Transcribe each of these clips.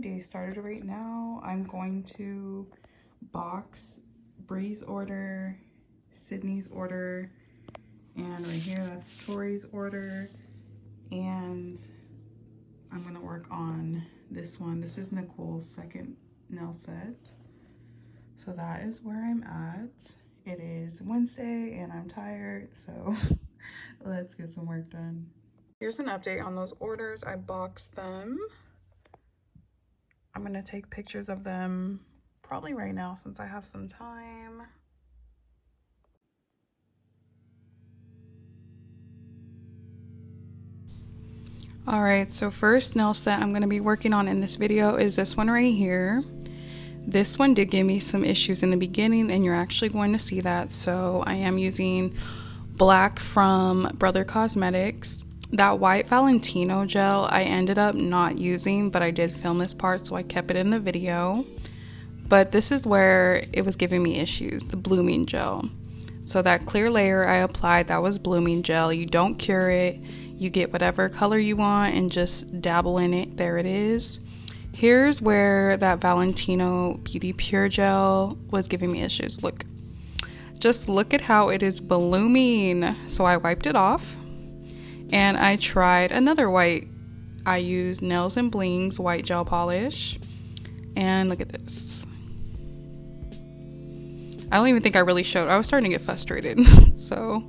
day started right now. I'm going to box Bree's order, Sydney's order, and right here that's Tori's order. And I'm gonna work on this one. This is Nicole's second nail set. So that is where I'm at. It is Wednesday and I'm tired, so let's get some work done. Here's an update on those orders. I boxed them. I'm gonna take pictures of them probably right now since I have some time. All right, so first nail set I'm gonna be working on in this video is this one right here. This one did give me some issues in the beginning and you're actually going to see that. So I am using black from Brother Cosmetics. That white Valentino gel I ended up not using, but I did film this part so I kept it in the video. But this is where it was giving me issues, the blooming gel. So that clear layer I applied, that was blooming gel. You don't cure it, you get whatever color you want and just dabble in it. There it is. Here's where that Valentino Beauty Pure gel was giving me issues. Look, just look at how it is blooming. So I wiped it off and I tried another white. I used Nails and Bling's white gel polish and look at this. I don't even think I really showed. I was starting to get frustrated. So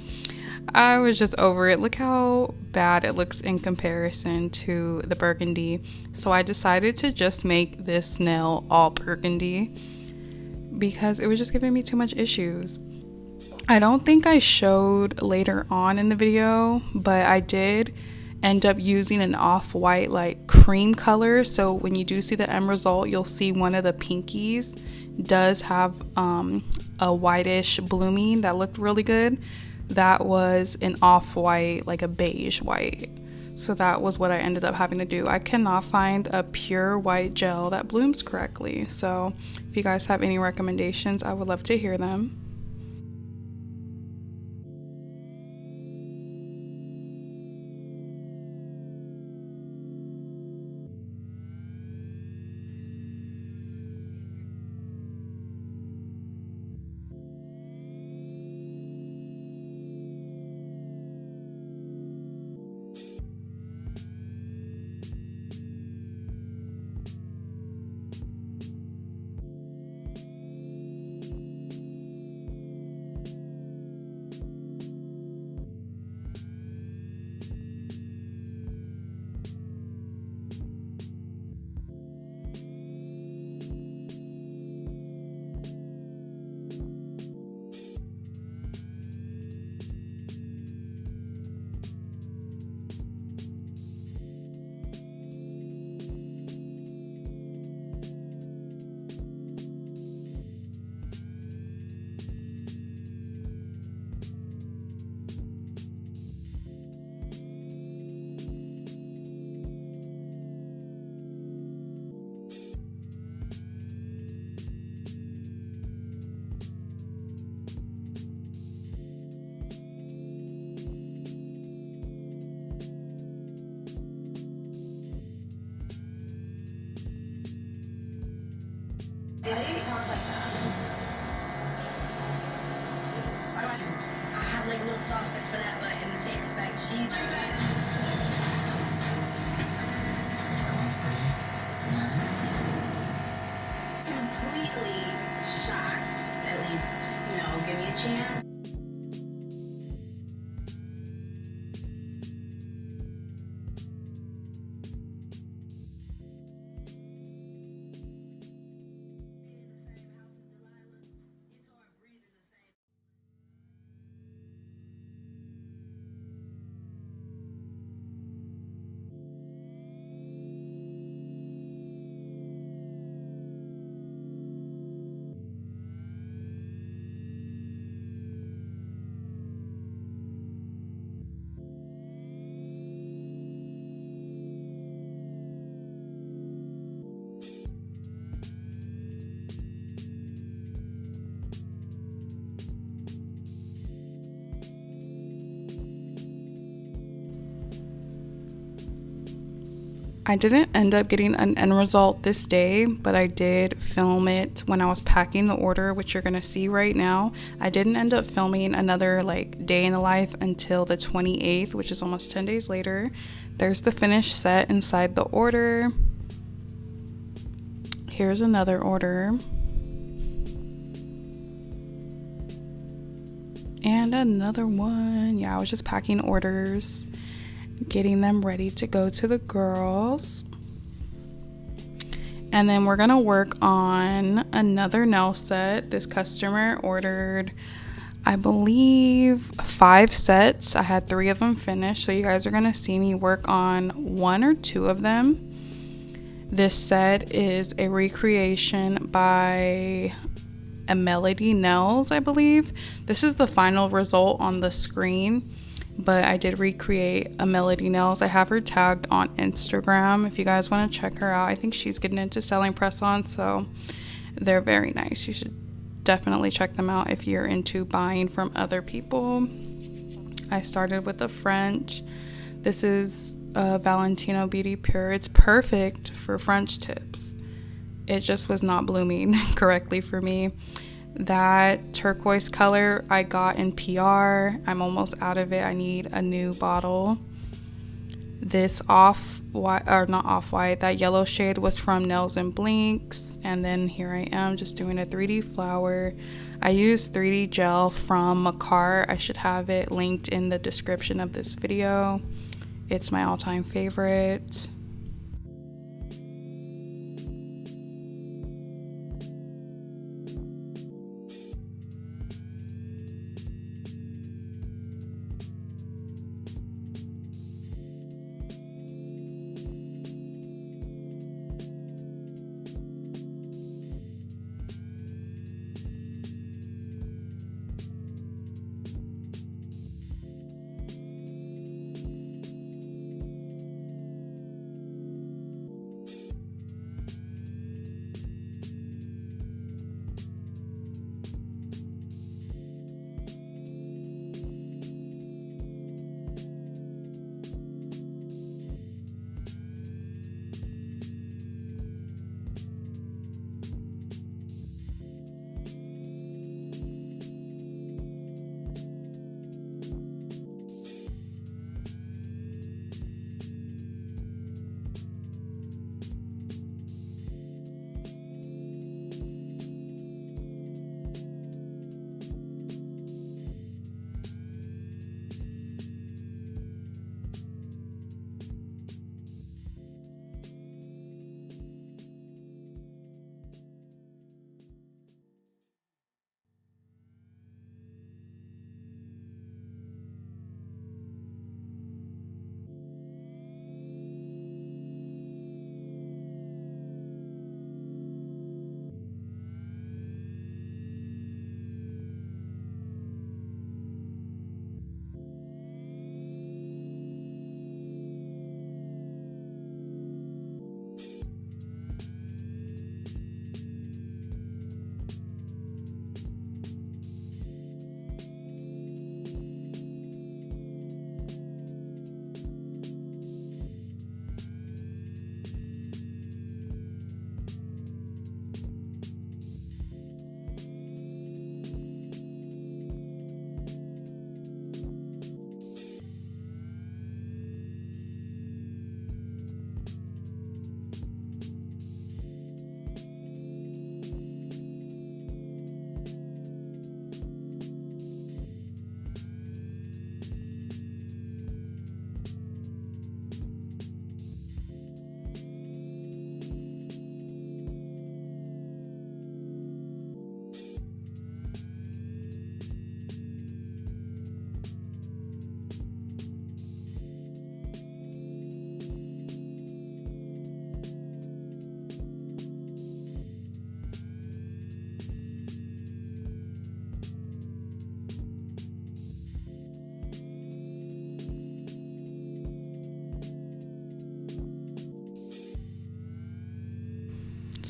I was just over it. Look how bad it looks in comparison to the burgundy. So I decided to just make this nail all burgundy because it was just giving me too much issues. I don't think I showed later on in the video, but I did end up using an off-white like cream color. So when you do see the end result, you'll see one of the pinkies does have a whitish blooming that looked really good. That was an off-white, like a beige white. So that was what I ended up having to do. I cannot find a pure white gel that blooms correctly. So if you guys have any recommendations, I would love to hear them. Why do you talk like that? Why do I have like a little soft fix for that, but in the same respect, she's completely shocked. At least, you know, give me a chance. I didn't end up getting an end result this day, but I did film it when I was packing the order, which you're gonna see right now. I didn't end up filming another like day in the life until the 28th, which is almost 10 days later. There's the finished set inside the order. Here's another order. And another one. Yeah, I was just packing orders, getting them ready to go to the girls. And then we're gonna work on another nail set. This customer ordered, I believe, 5 sets. I had 3 of them finished, so you guys are gonna see me work on 1 or 2 of them. This set is a recreation by a Melody Nails, I believe. This is the final result on the screen, but I did recreate a Melody Nails. I have her tagged on Instagram if you guys want to check her out. I think she's getting into selling press-ons, so they're very nice. You should definitely check them out if you're into buying from other people. I started with a French. This is a Valentino Beauty Pure. It's perfect for French tips. It just was not blooming correctly for me. That turquoise color I got in PR. I'm almost out of it. I need a new bottle. This off-white, or not off-white, that yellow shade was from Nails and Blinks. And then here I am just doing a 3D flower. I used 3D gel from Makar. I should have it linked in the description of this video. It's my all-time favorite.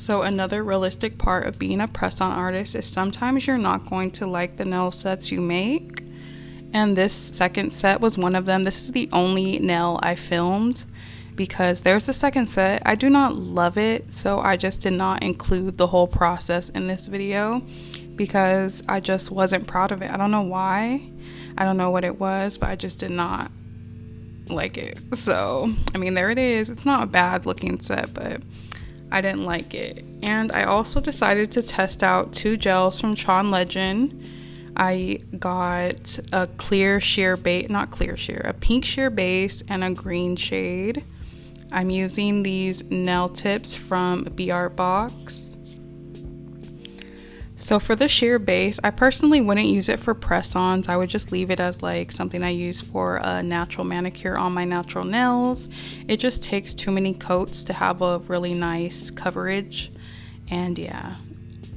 So another realistic part of being a press-on artist is sometimes you're not going to like the nail sets you make. And this second set was one of them. This is the only nail I filmed. because there's a second set. I do not love it, so I just did not include the whole process in this video because I just wasn't proud of it. I don't know why. I don't know what it was, but I just did not like it. So, I mean, there it is. It's not a bad looking set, but I didn't like it. And I also decided to test out 2 gels from Chawn Legend. I got a clear sheer base, not clear sheer, a pink sheer base and a green shade. I'm using these nail tips from BR Box. So for the sheer base, I personally wouldn't use it for press-ons. I would just leave it as like something I use for a natural manicure on my natural nails. It just takes too many coats to have a really nice coverage. And yeah,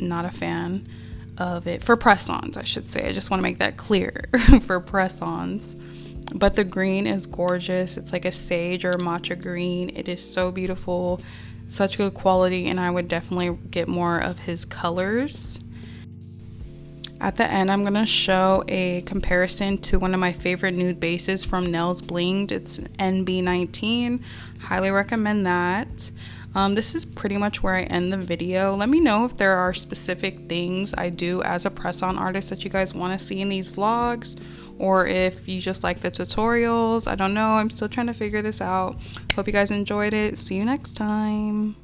not a fan of it for press-ons, I should say. I just want to make that clear for press-ons. But the green is gorgeous. It's like a sage or matcha green. It is so beautiful, such good quality, and I would definitely get more of his colors. At the end, I'm going to show a comparison to one of my favorite nude bases from nailz Blinged. It's NB19. Highly recommend that. This is pretty much where I end the video. Let me know if there are specific things I do as a press-on artist that you guys want to see in these vlogs, or if you just like the tutorials. I don't know. I'm still trying to figure this out. Hope you guys enjoyed it. See you next time.